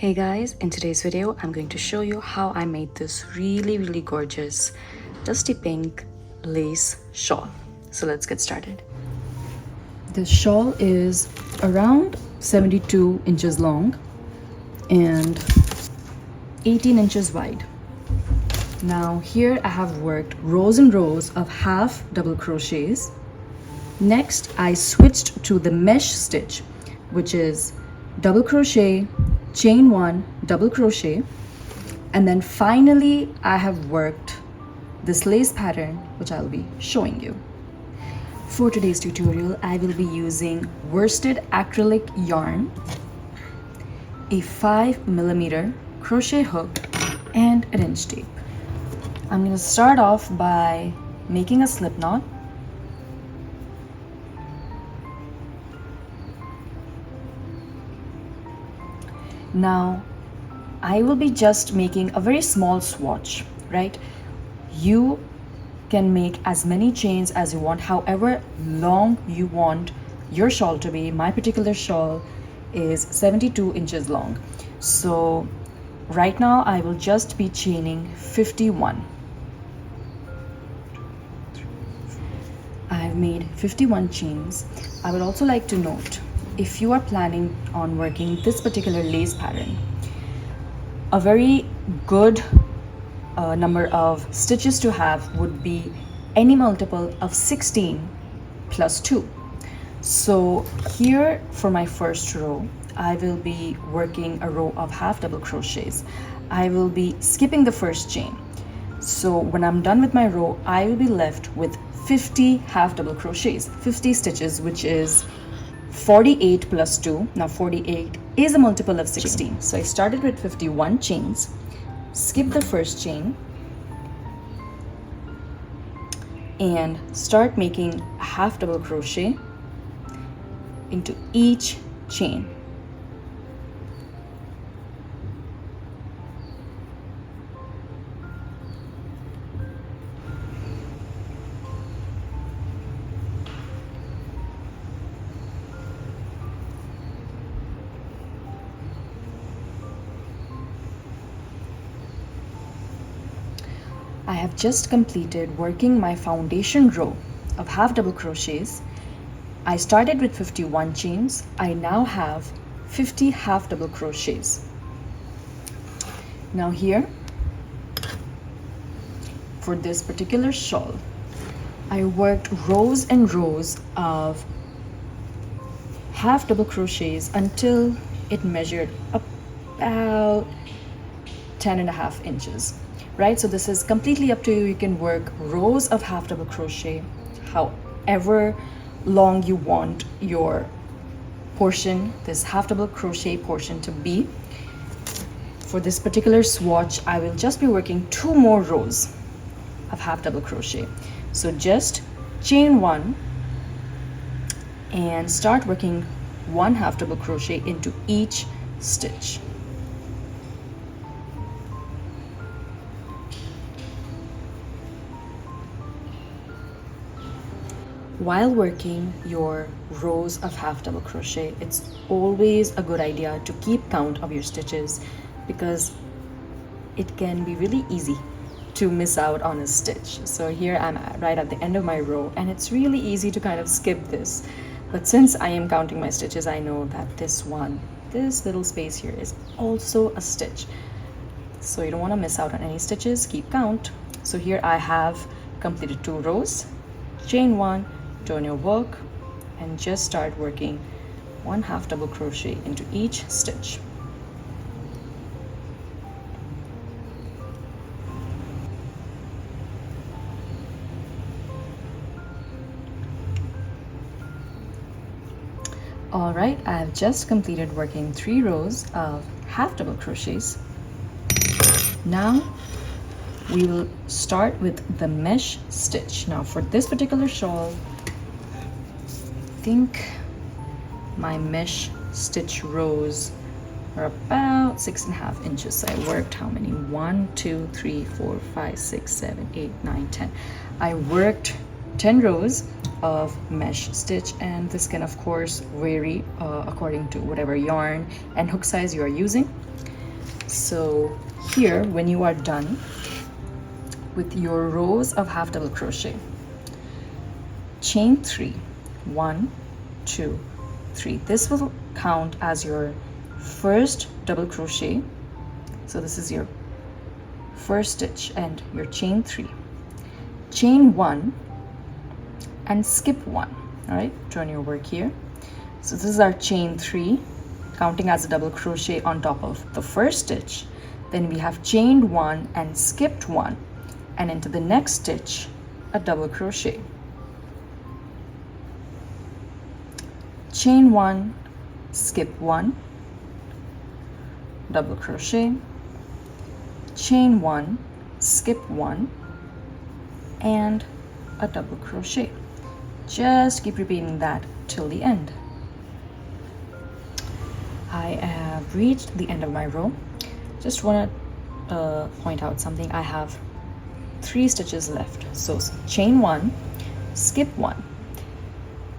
Hey guys, in today's video I'm going to show you how I made this really gorgeous dusty pink lace shawl. So let's get started. This shawl is around 72 inches long and 18 inches wide. Now here I have worked rows and rows of half double crochets. Next I switched to the mesh stitch, which is double crochet, chain one, double crochet, and then finally I have worked this lace pattern, which I'll be showing you. For today's tutorial I will be using worsted acrylic yarn, a 5mm crochet hook, and an inch tape. I'm going to start off by making a slip knot. Now I will be just making a very small swatch, right? You can make as many chains as you want, however long you want your shawl to be. My particular shawl is 72 inches long. So right now I will just be chaining 51. I've made 51 chains. I would also like to note, if you are planning on working this particular lace pattern, a very good number of stitches to have would be any multiple of 16 plus 2. So here for my first row, I will be working a row of half double crochets. I will be skipping the first chain. So when I'm done with my row, I will be left with 50 half double crochets, 50 stitches, which is 48 plus 2. Now 48 is a multiple of 16. So I started with 51 chains, skip the first chain, and start making a half double crochet into each chain. I have just completed working my foundation row of half double crochets. I started with 51 chains. I now have 50 half double crochets. Now here, for this particular shawl, I worked rows and rows of half double crochets until it measured about 10.5 inches. Right, so this is completely up to you. You can work rows of half double crochet however long you want your portion, this half double crochet portion, to be. For this particular swatch, I will just be working 2 more rows of half double crochet. So just chain 1 and start working 1 half double crochet into each stitch. While working your rows of half double crochet, it's always a good idea to keep count of your stitches, because it can be really easy to miss out on a stitch. So here I'm right at the end of my row, and it's really easy to kind of skip this. But since I am counting my stitches, I know that this little space here is also a stitch. So you don't want to miss out on any stitches, keep count. So here I have completed 2 rows, chain 1, turn your work, and just start working 1 half double crochet into each stitch. All right, I've just completed working 3 rows of half double crochets. Now we will start with the mesh stitch. Now for this particular shawl, I think my mesh stitch rows are about 6.5 inches. So I worked how many? 1, 2, 3, 4, 5, 6, 7, 8, 9, 10. I worked 10 rows of mesh stitch, and this can of course vary according to whatever yarn and hook size you are using. So here, when you are done with your rows of half double crochet, chain 3, 1, 2, 3. This will count as your first double crochet. So this is your first stitch and your chain 3. Chain 1 and skip 1. All right, turn your work here. So this is our chain 3, counting as a double crochet on top of the first stitch. Then we have chained 1 and skipped 1, and into the next stitch a double crochet. Chain 1, skip 1, double crochet, chain 1, skip 1, and a double crochet. Just keep repeating that till the end. I have reached the end of my row. Just want to point out something. I have 3 stitches left. So chain 1, skip 1,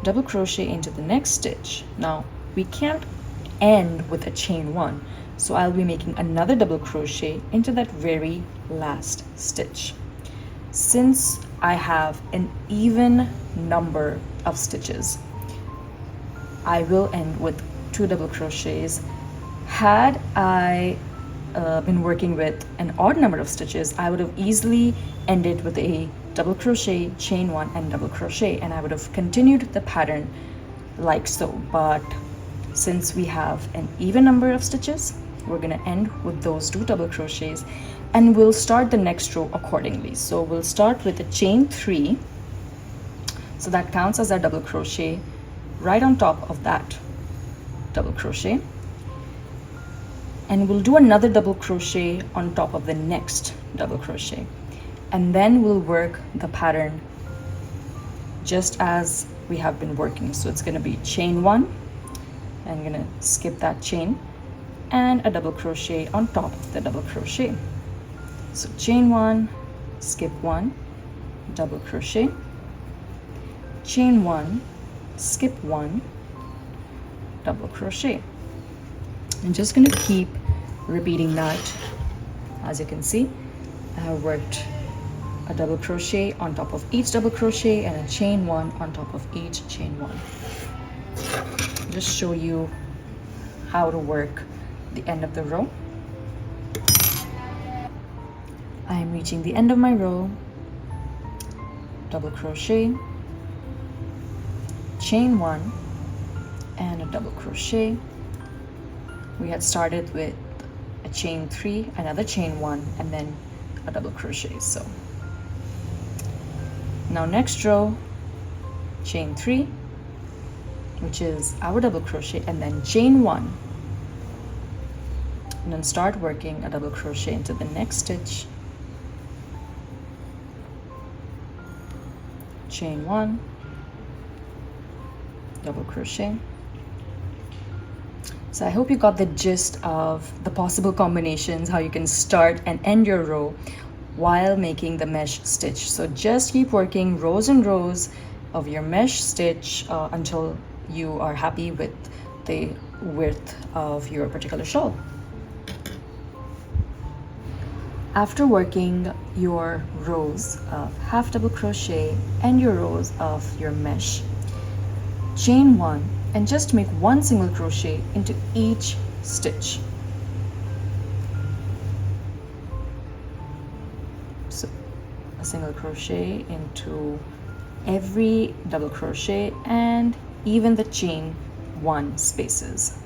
double crochet into the next stitch. Now we can't end with a chain 1, so I'll be making another double crochet into that very last stitch. Since I have an even number of stitches, I will end with 2 double crochets. Had I been working with an odd number of stitches, I would have easily ended with a double crochet, chain 1, and double crochet, and I would have continued the pattern like so. But since we have an even number of stitches, we're going to end with those 2 double crochets, and we'll start the next row accordingly. So we'll start with a chain 3, so that counts as our double crochet right on top of that double crochet, and we'll do another double crochet on top of the next double crochet, and then we'll work the pattern just as we have been working. So it's going to be chain 1, I'm going to skip that chain, and a double crochet on top of the double crochet. So chain 1, skip 1, double crochet, chain 1, skip 1, double crochet. I'm just going to keep repeating that. As you can see, I have worked a double crochet on top of each double crochet and a chain 1 on top of each chain 1. Just show you how to work the end of the row. I am reaching the end of my row, double crochet, chain 1, and a double crochet. We had started with a chain 3, another chain 1, and then a double crochet. So now next row, chain 3, which is our double crochet, and then chain 1, and then start working a double crochet into the next stitch, chain 1, double crochet. So I hope you got the gist of the possible combinations, how you can start and end your row while making the mesh stitch. So just keep working rows and rows of your mesh stitch until you are happy with the width of your particular shawl. After working your rows of half double crochet and your rows of your mesh, chain 1 and just make 1 single crochet into each stitch. So a single crochet into every double crochet and even the chain 1 spaces.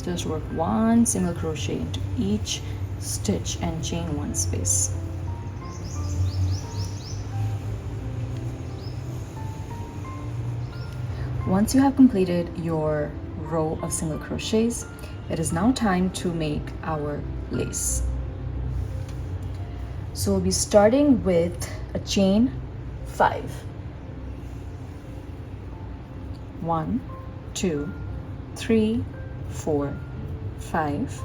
Just work 1 single crochet into each stitch and chain 1 space. Once you have completed your row of single crochets, it is now time to make our lace. So we'll be starting with a chain 5. 1, 2, 3, 4, 5.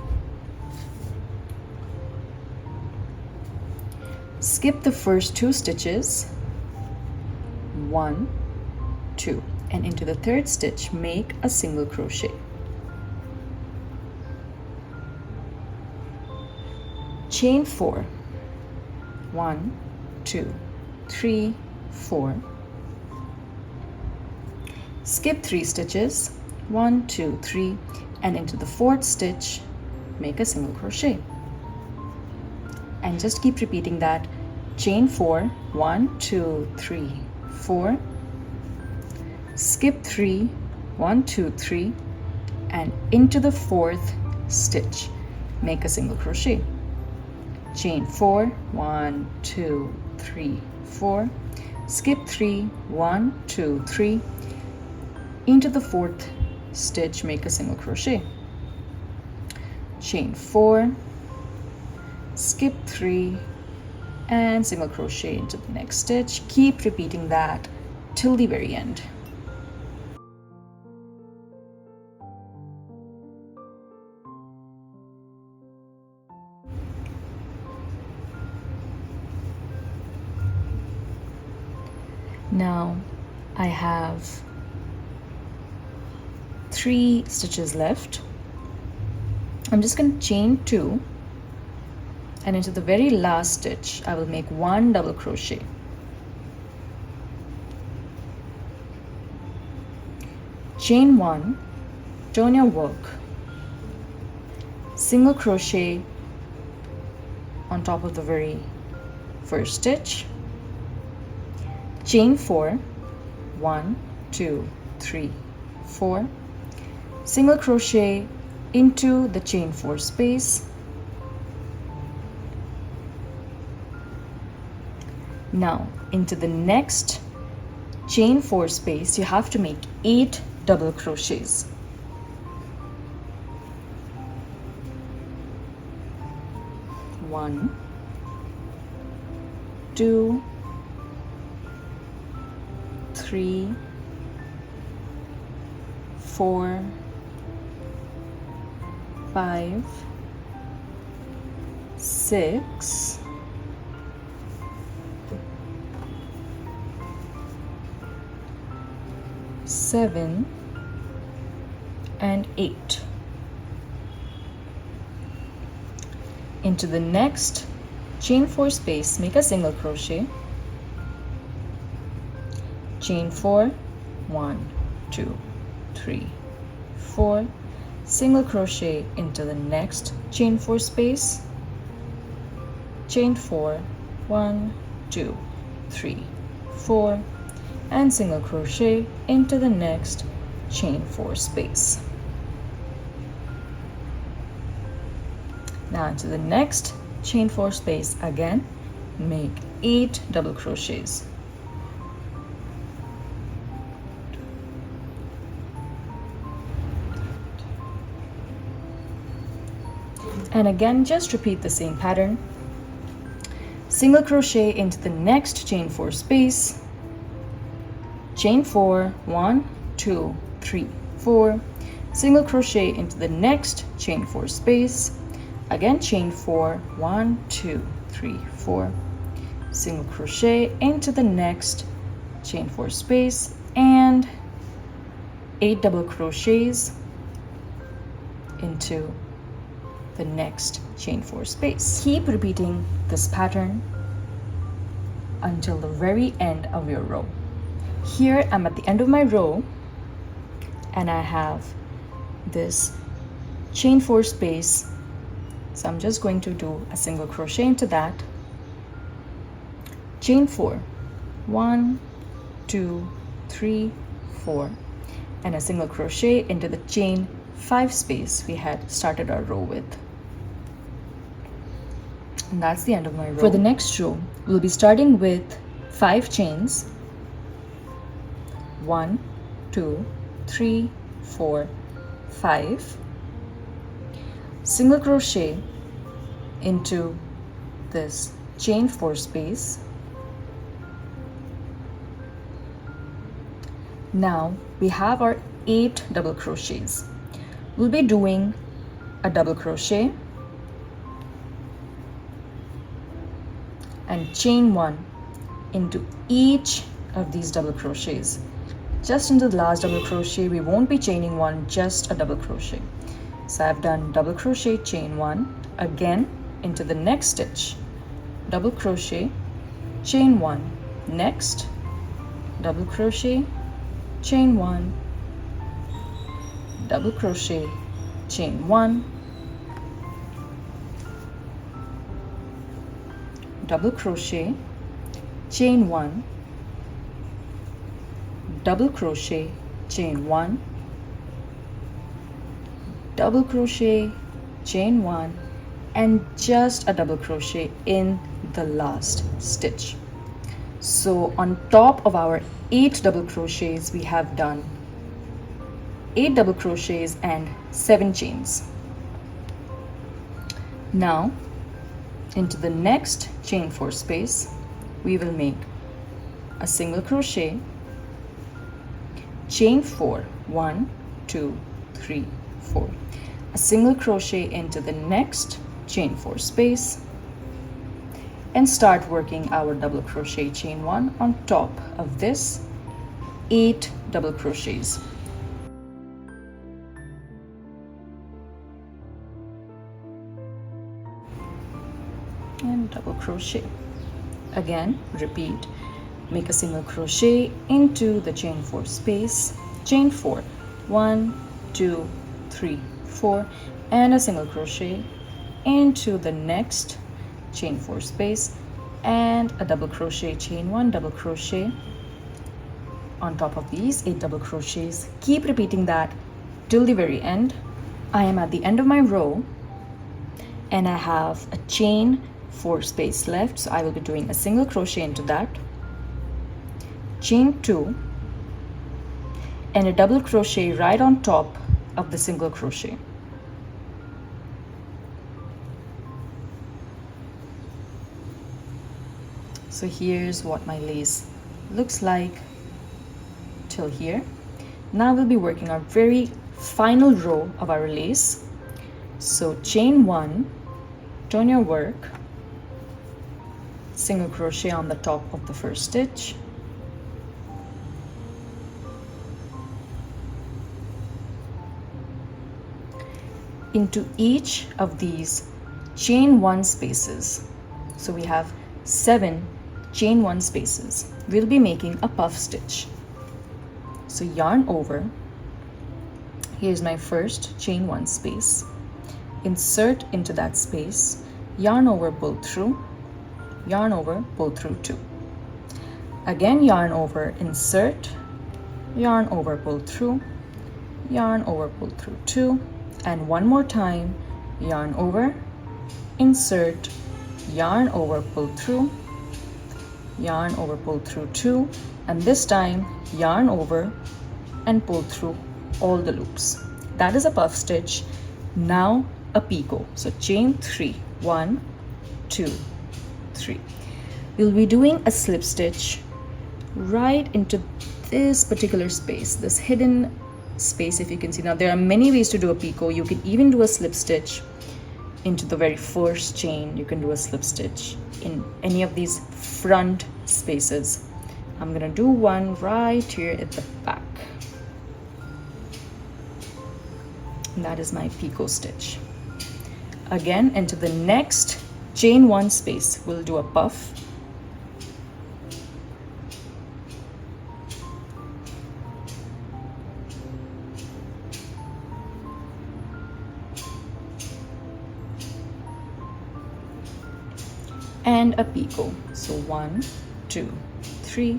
skip the first 2 stitches, 1, 2, and into the 3rd stitch make a single crochet. Chain 4, 1, 2, 3, 4, skip 3 stitches, 1, 2, 3, and into the 4th stitch make a single crochet. And just keep repeating that. Chain 4, 1, 2, 3, 4, skip 3, 1, 2, 3, and into the 4th stitch make a single crochet. Chain 4, 1, 2, 3, 4, skip 3, 1, 2, 3, into the 4th stitch make a single crochet. Chain 4, skip 3, and single crochet into the next stitch. Keep repeating that till the very end. Now I have 3 stitches left. I'm just going to chain 2, and into the very last stitch I will make 1 double crochet. Chain 1, turn your work, single crochet on top of the very first stitch, chain 4, 1, 2, 3, 4, single crochet into the chain 4 space. Now into the next chain 4 space you have to make 8 double crochets. One, 2, 3, 4, 5, 6, 7, and 8. Into the next chain 4 space make a single crochet, chain 4, 1, 2, 3, 4, single crochet into the next chain 4 space, chain 4, 1, 2, 3, 4, and single crochet into the next chain 4 space. Now into the next chain 4 space again make 8 double crochets. And again just repeat the same pattern. Single crochet into the next chain 4 space, chain 4, 1, 2, 3, 4, single crochet into the next chain 4 space, again chain 4, 1, 2, 3, 4, single crochet into the next chain 4 space, and 8 double crochets into the next chain 4 space. Keep repeating this pattern until the very end of your row. Here I'm at the end of my row and I have this chain 4 space, so I'm just going to do a single crochet into that, chain 4, 1, 2, 3, 4, and a single crochet into the chain 5 space we had started our row with. And that's the end of my row. For the next row we'll be starting with 5 chains, 1, 2, 3, 4, 5, single crochet into this chain 4 space. Now we have our 8 double crochets. We'll be doing a double crochet, and chain 1 into each of these double crochets. Just into the last double crochet, we won't be chaining one, just a double crochet. So I've done double crochet, chain 1, again into the next stitch, double crochet, chain 1, next double crochet, chain 1, double crochet, chain 1, double crochet, chain 1, double crochet, chain 1, double crochet, chain 1, and just a double crochet in the last stitch. So on top of our 8 double crochets, we have done 8 double crochets and 7 chains. Now into the next chain 4 space, we will make a single crochet, chain 4, 1, 2, 3, 4, a single crochet into the next chain 4 space, and start working our double crochet, chain 1 on top of this 8 double crochets. And double crochet. Again, repeat. Make a single crochet into the chain 4 space, chain 4, 1, 2, 3, 4, and a single crochet into the next chain 4 space, and a double crochet, chain 1, double crochet on top of these 8 double crochets. Keep repeating that till the very end. I am at the end of my row and I have a chain 4 space left, so I will be doing a single crochet into that, chain 2, and a double crochet right on top of the single crochet. So here's what my lace looks like till here. Now we'll be working our very final row of our lace. So chain 1, turn your work, single crochet on the top of the first stitch, into each of these chain 1 spaces. So we have 7 chain 1 spaces. We'll be making a puff stitch. So yarn over, here's my first chain 1 space, insert into that space, yarn over, pull through, yarn over, pull through 2. Again yarn over, insert, yarn over, pull through, yarn over, pull through 2, and one more time, yarn over, insert, yarn over, pull through, yarn over, pull through 2, and this time yarn over and pull through all the loops. That is a puff stitch. Now a picot. So chain 3, 1, 2, 3. We'll be doing a slip stitch right into this particular space, this hidden space, if you can see. Now there are many ways to do a picot. You can even do a slip stitch into the very first chain. You can do a slip stitch in any of these front spaces. I'm gonna do one right here at the back, and that is my picot stitch. Again, into the next chain 1 space, we'll do a puff, and a picot. So 1, 2, 3,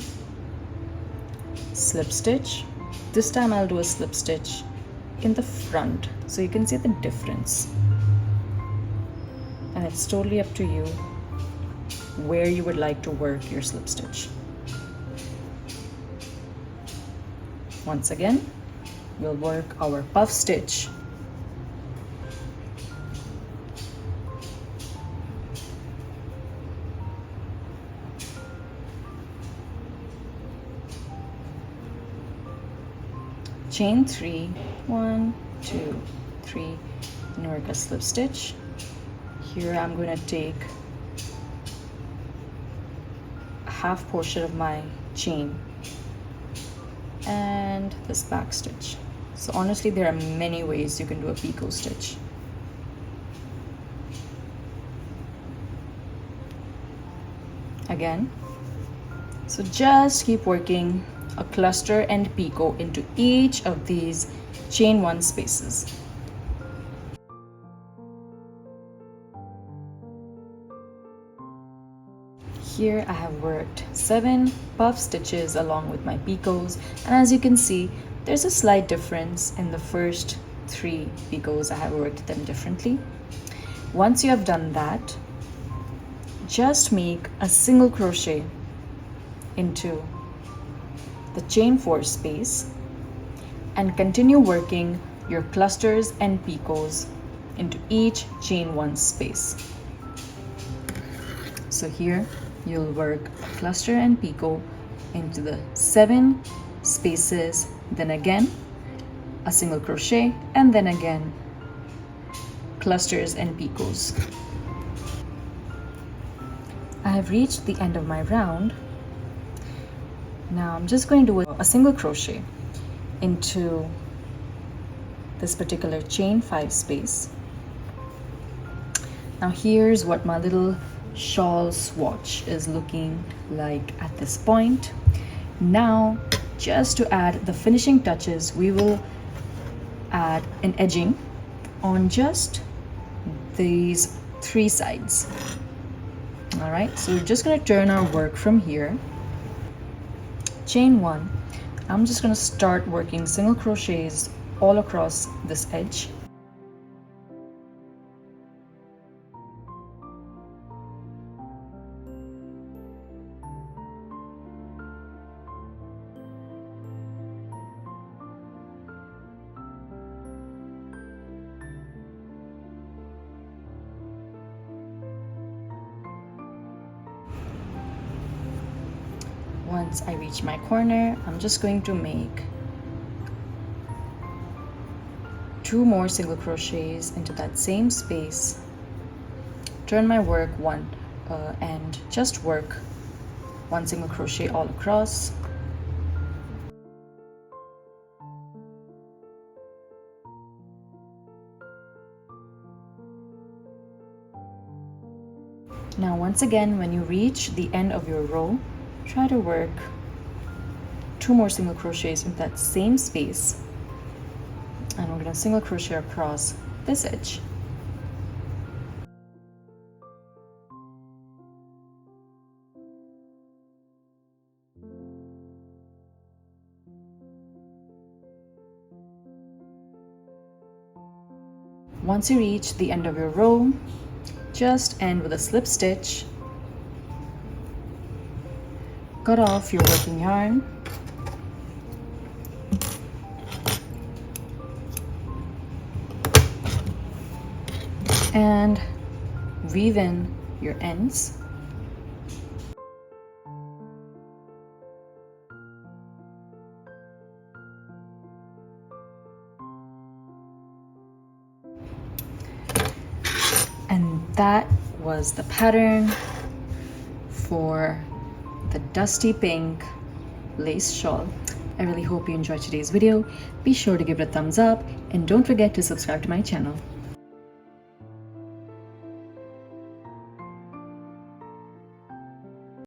slip stitch. This time I'll do a slip stitch in the front so you can see the difference, and it's totally up to you where you would like to work your slip stitch. Once again, we'll work our puff stitch. Chain 3, 1, 2, 3, and work a slip stitch. Here I'm going to take half portion of my chain and this back stitch. So honestly, there are many ways you can do a picot stitch. Again, so just keep working a cluster and picot into each of these chain 1 spaces. Here I have worked 7 puff stitches along with my picots, and as you can see, there's a slight difference in the first 3 picots. I have worked them differently. Once you have done that, just make a single crochet into the chain 4 space and continue working your clusters and picots into each chain 1 space. So here you'll work a cluster and picot into the 7 spaces, then again a single crochet, and then again clusters and picots. I have reached the end of my round. Now I'm just going to do a single crochet into this particular chain 5 space. Now here's what my little shawl swatch is looking like at this point. Now, just to add the finishing touches, we will add an edging on just these 3 sides. All right, so we're just going to turn our work from here. Chain 1, I'm just going to start working single crochets all across this edge. Once I reach my corner, I'm just going to make 2 more single crochets into that same space, turn my work and just work 1 single crochet all across. Now once again, when you reach the end of your row, try to work 2 more single crochets in that same space, and we're going to single crochet across this edge. Once you reach the end of your row, just end with a slip stitch. Cut off your working yarn and weave in your ends. And that was the pattern for the dusty pink lace shawl. I really hope you enjoyed today's video. Be sure to give it a thumbs up and don't forget to subscribe to my channel.